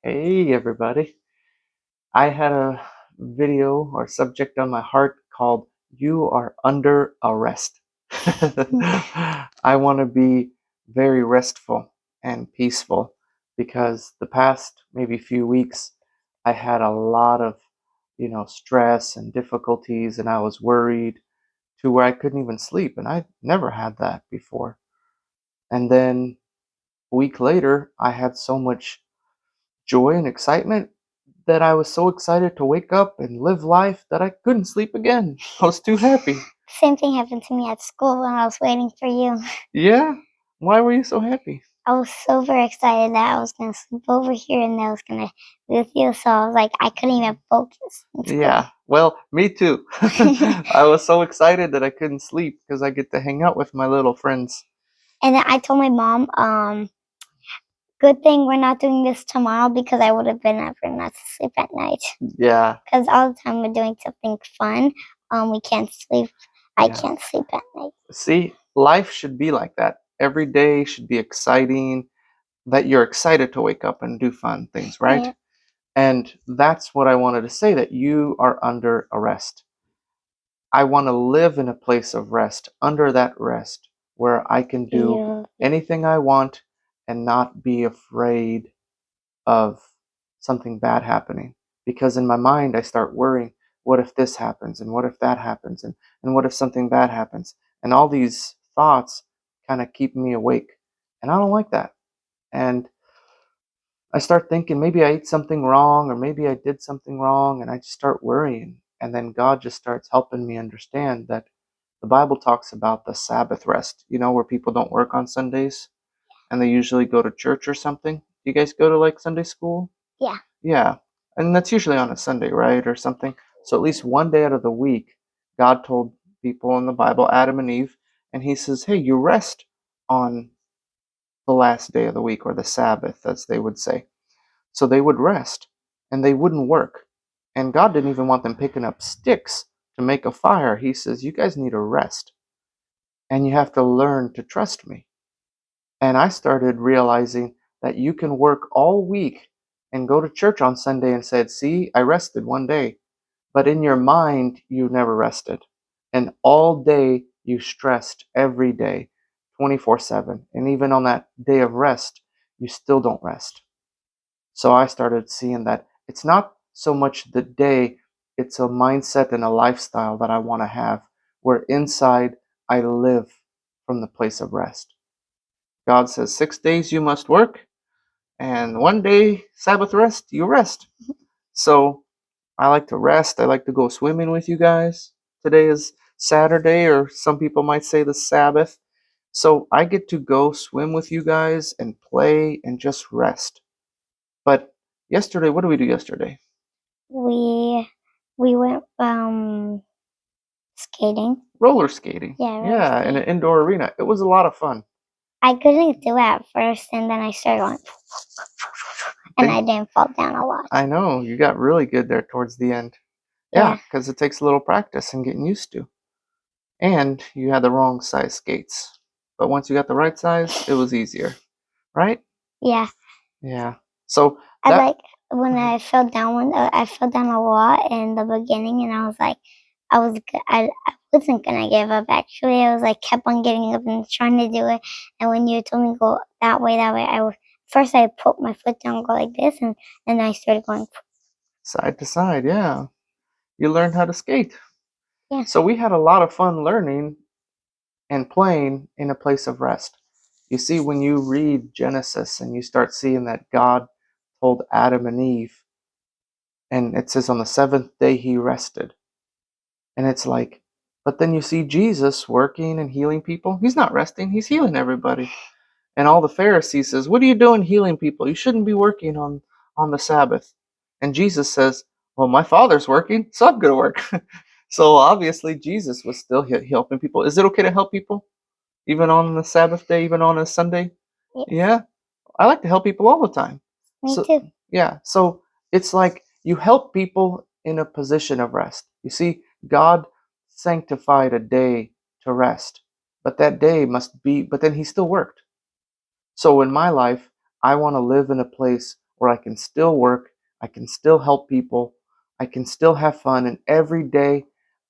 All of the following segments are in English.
Hey everybody. I had a video or subject on my heart called You Are Under Arrest. I want to be very restful and peaceful because the past maybe few weeks I had a lot of, stress and difficulties and I was worried to where I couldn't even sleep and I never had that before. And then a week later I had so much joy and excitement that I was so excited to wake up and live life that I couldn't sleep again. I was too happy. Same thing happened to me at school when I was waiting for you. Yeah? Why were you so happy? I was so very excited that I was gonna sleep over here and I was gonna be with you. So I was like, I couldn't even focus in school. Yeah, well, me too. I was so excited that I couldn't sleep because I get to hang out with my little friends. And then I told my mom, good thing we're not doing this tomorrow because I would have been able not to sleep at night. Yeah, Because all the time we're doing something fun, we can't sleep. I yeah. can't sleep at night. See, life should be like that. Every day should be exciting, that you're excited to wake up and do fun things, right? Yeah. And that's what I wanted to say, that you are under arrest. I want to live in a place of rest, under that rest, where I can do Yeah. anything I want and not be afraid of something bad happening. Because in my mind, I start worrying, what if this happens? And what if that happens? And what if something bad happens? And all these thoughts kind of keep me awake. And I don't like that. And I start thinking maybe I ate something wrong or maybe I did something wrong, and I just start worrying. And then God just starts helping me understand that the Bible talks about the Sabbath rest, where people don't work on Sundays and they usually go to church or something. You guys go to like Sunday school? Yeah. Yeah. And that's usually on a Sunday, right? Or something. So at least one day out of the week, God told people in the Bible, Adam and Eve, and he says, hey, you rest on the last day of the week, or the Sabbath, as they would say. So they would rest and they wouldn't work. And God didn't even want them picking up sticks to make a fire. He says, you guys need a rest and you have to learn to trust me. And I started realizing that you can work all week and go to church on Sunday and said, see, I rested one day. But in your mind, you never rested. And all day you stressed every day, 24/7. And even on that day of rest, you still don't rest. So I started seeing that it's not so much the day, it's a mindset and a lifestyle that I want to have, where inside I live from the place of rest. God says 6 days you must work, and one day, Sabbath rest, you rest. So I like to rest. I like to go swimming with you guys. Today is Saturday, or some people might say the Sabbath. So I get to go swim with you guys and play and just rest. But yesterday, what did we do yesterday? We went skating. Roller skating. Yeah, roller Yeah, in an skating. indoor arena. It was a lot of fun. I couldn't do it at first, and then I started going, and I Think didn't fall down a lot. I know you got really good there towards the end. Yeah, Yeah, because it takes a little practice and getting used to. And you had the wrong size skates. But once you got the right size, it was easier, right? yeah. Yeah. So I that like when I fell down. I fell down a lot in the beginning, and I was like, I wasn't gonna give up. Actually, I was like kept on getting up and trying to do it. And when you told me to go that way, first I put my foot down, go like this, and then I started going. side to side, yeah. You learned how to skate. Yeah, So we had a lot of fun learning and playing in a place of rest. You see, when you read Genesis and you start seeing that God told Adam and Eve, and it says on the seventh day he rested. And it's like, but then you see Jesus working and healing people. He's not resting, he's healing everybody. And all the Pharisees says, what are you doing healing people? You shouldn't be working on the Sabbath. And Jesus says, well, my Father's working, so I'm going to work. So obviously Jesus was still helping people. Is it okay to help people? Even on the Sabbath day, even on a Sunday? yes, Yeah. I like to help people all the time. me So too. yeah, so it's like you help people in a position of rest. You see, God sanctified a day to rest, but that day must be, but then he still worked. So in my life, I want to live in a place where I can still work, I can still help people, I can still have fun, and every day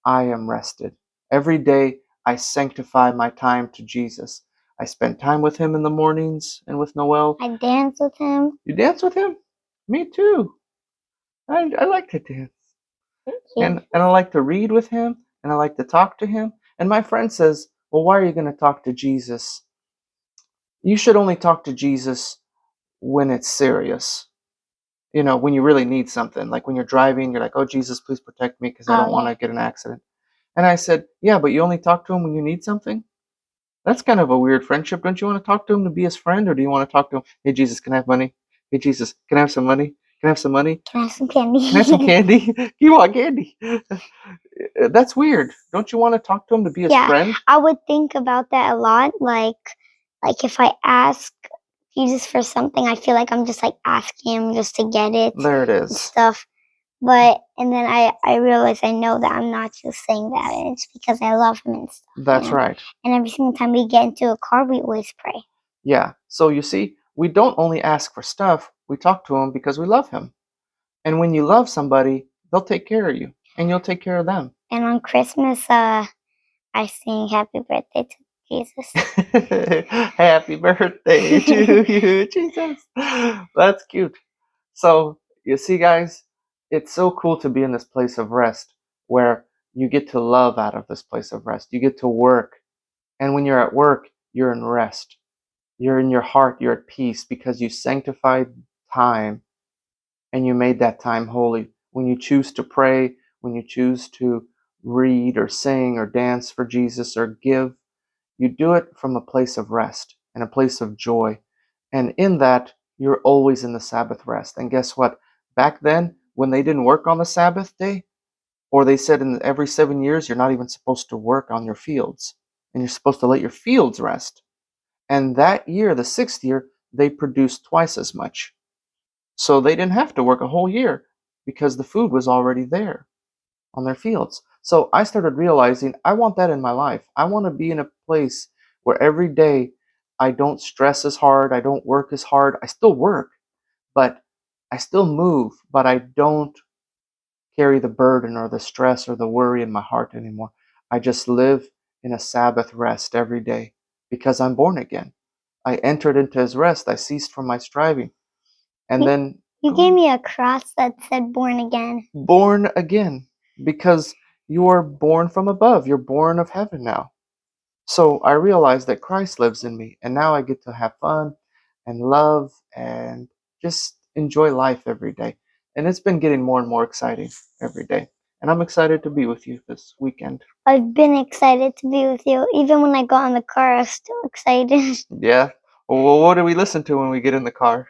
I am rested. Every day I sanctify my time to Jesus. I spend time with him in the mornings and with Noel. I dance with him. You dance with him? Me too. I like to dance. And I like to read with him, and I like to talk to him. And my friend says, well, why are you going to talk to Jesus? You should only talk to Jesus when it's serious. You know, when you really need something. Like when you're driving, you're like, oh, Jesus, please protect me because I don't Oh want yeah. to get in an accident. And I said, yeah, but you only talk to him when you need something? That's kind of a weird friendship. Don't you want to talk to him to be his friend? Or do you want to talk to him, hey, Jesus, can I have money? Hey, Jesus, can I have some money? Can I have some money? Can I have some candy? Can I have some candy? You want candy? That's weird. Don't you want to talk to him to be his Yeah, friend? I would think about that a lot. Like if I ask Jesus for something, I feel like I'm just like asking him just to get it There it and is. stuff. But and then I realize I know that I'm not just saying that. It's because I love him and stuff. That's right. And every single time we get into a car, we always pray. Yeah. So you see, we don't only ask for stuff, we talk to him because we love him. And when you love somebody, they'll take care of you and you'll take care of them. And on Christmas, I sing happy birthday to Jesus. Happy birthday to you, Jesus. That's cute. So, you see, guys, it's so cool to be in this place of rest where you get to love out of this place of rest. You get to work. And when you're at work, you're in rest. You're in your heart, you're at peace because you sanctified time and you made that time holy. When you choose to pray, when you choose to read or sing or dance for Jesus or give, you do it from a place of rest and a place of joy. And in that, you're always in the Sabbath rest. And guess what? Back then, when they didn't work on the Sabbath day, or they said in every 7 years, you're not even supposed to work on your fields, and you're supposed to let your fields rest. And that year, the 6th year, they produced twice as much. So they didn't have to work a whole year because the food was already there on their fields. So I started realizing I want that in my life. I want to be in a place where every day I don't stress as hard, I don't work as hard. I still work, but I still move, but I don't carry the burden or the stress or the worry in my heart anymore. I just live in a Sabbath rest every day because I'm born again. I entered into his rest. I ceased from my striving. And then You gave me a cross that said born again. born again because you are born from above. You're born of heaven now. So I realized that Christ lives in me, and now I get to have fun and love and just enjoy life every day. And it's been getting more and more exciting every day. And I'm excited to be with you this weekend. I've been excited to be with you. Even when I got in the car, I was still excited. Yeah? Well, what do we listen to when we get in the car?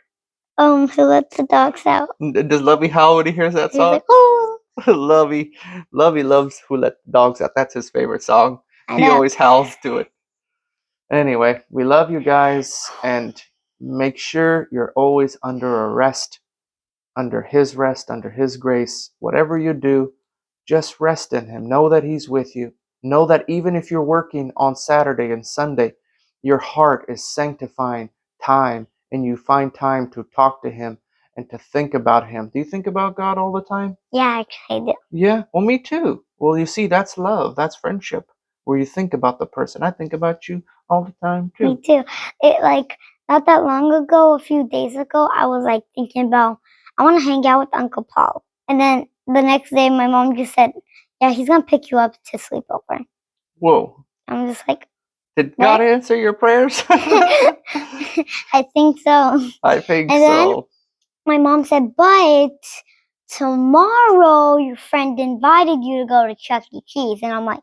Who let the dogs out? Does Lovey howl when he hears that He's song? like, oh, Lovey loves Who Let the Dogs Out. That's his favorite song. I He know. always howls to it. Anyway, we love you guys and make sure you're always under arrest, under His rest, under His grace. Whatever you do, just rest in Him. Know that He's with you. Know that even if you're working on Saturday and Sunday, your heart is sanctifying time and you find time to talk to Him and to think about Him. Do you think about God all the time? Yeah, actually, I do. Yeah, well, me too. Well, you see, that's love, that's friendship, where you think about the person. I think about you all the time Me too. too. It like not that long ago, a few days ago, I was like thinking about I want to hang out with Uncle Paul, and then the next day, my mom just said, "Yeah, he's gonna pick you up to sleep over." Whoa. I'm just like, Did God what? answer your prayers? I think so. I think And then so. my mom said, "But tomorrow, your friend invited you to go to Chuck E. Cheese," and I'm like.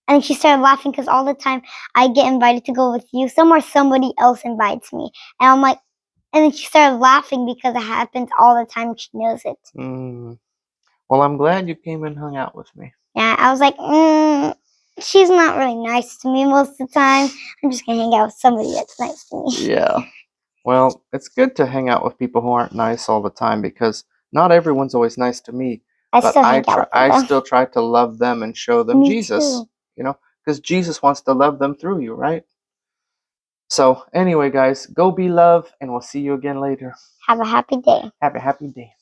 And then she started laughing because all the time I get invited to go with you somewhere, somebody else invites me. And I'm like, and then she started laughing because it happens all the time. She knows it. Well, I'm glad you came and hung out with me. Yeah, I was like, she's not really nice to me most of the time. I'm just going to hang out with somebody that's nice to me. Yeah. Well, it's good to hang out with people who aren't nice all the time because not everyone's always nice to me. I But still hang out with I them. still try to love them and show them Me Jesus. too. You know, because Jesus wants to love them through you, right? So anyway, guys, go be love, and we'll see you again later. Have a happy day. Have a happy day.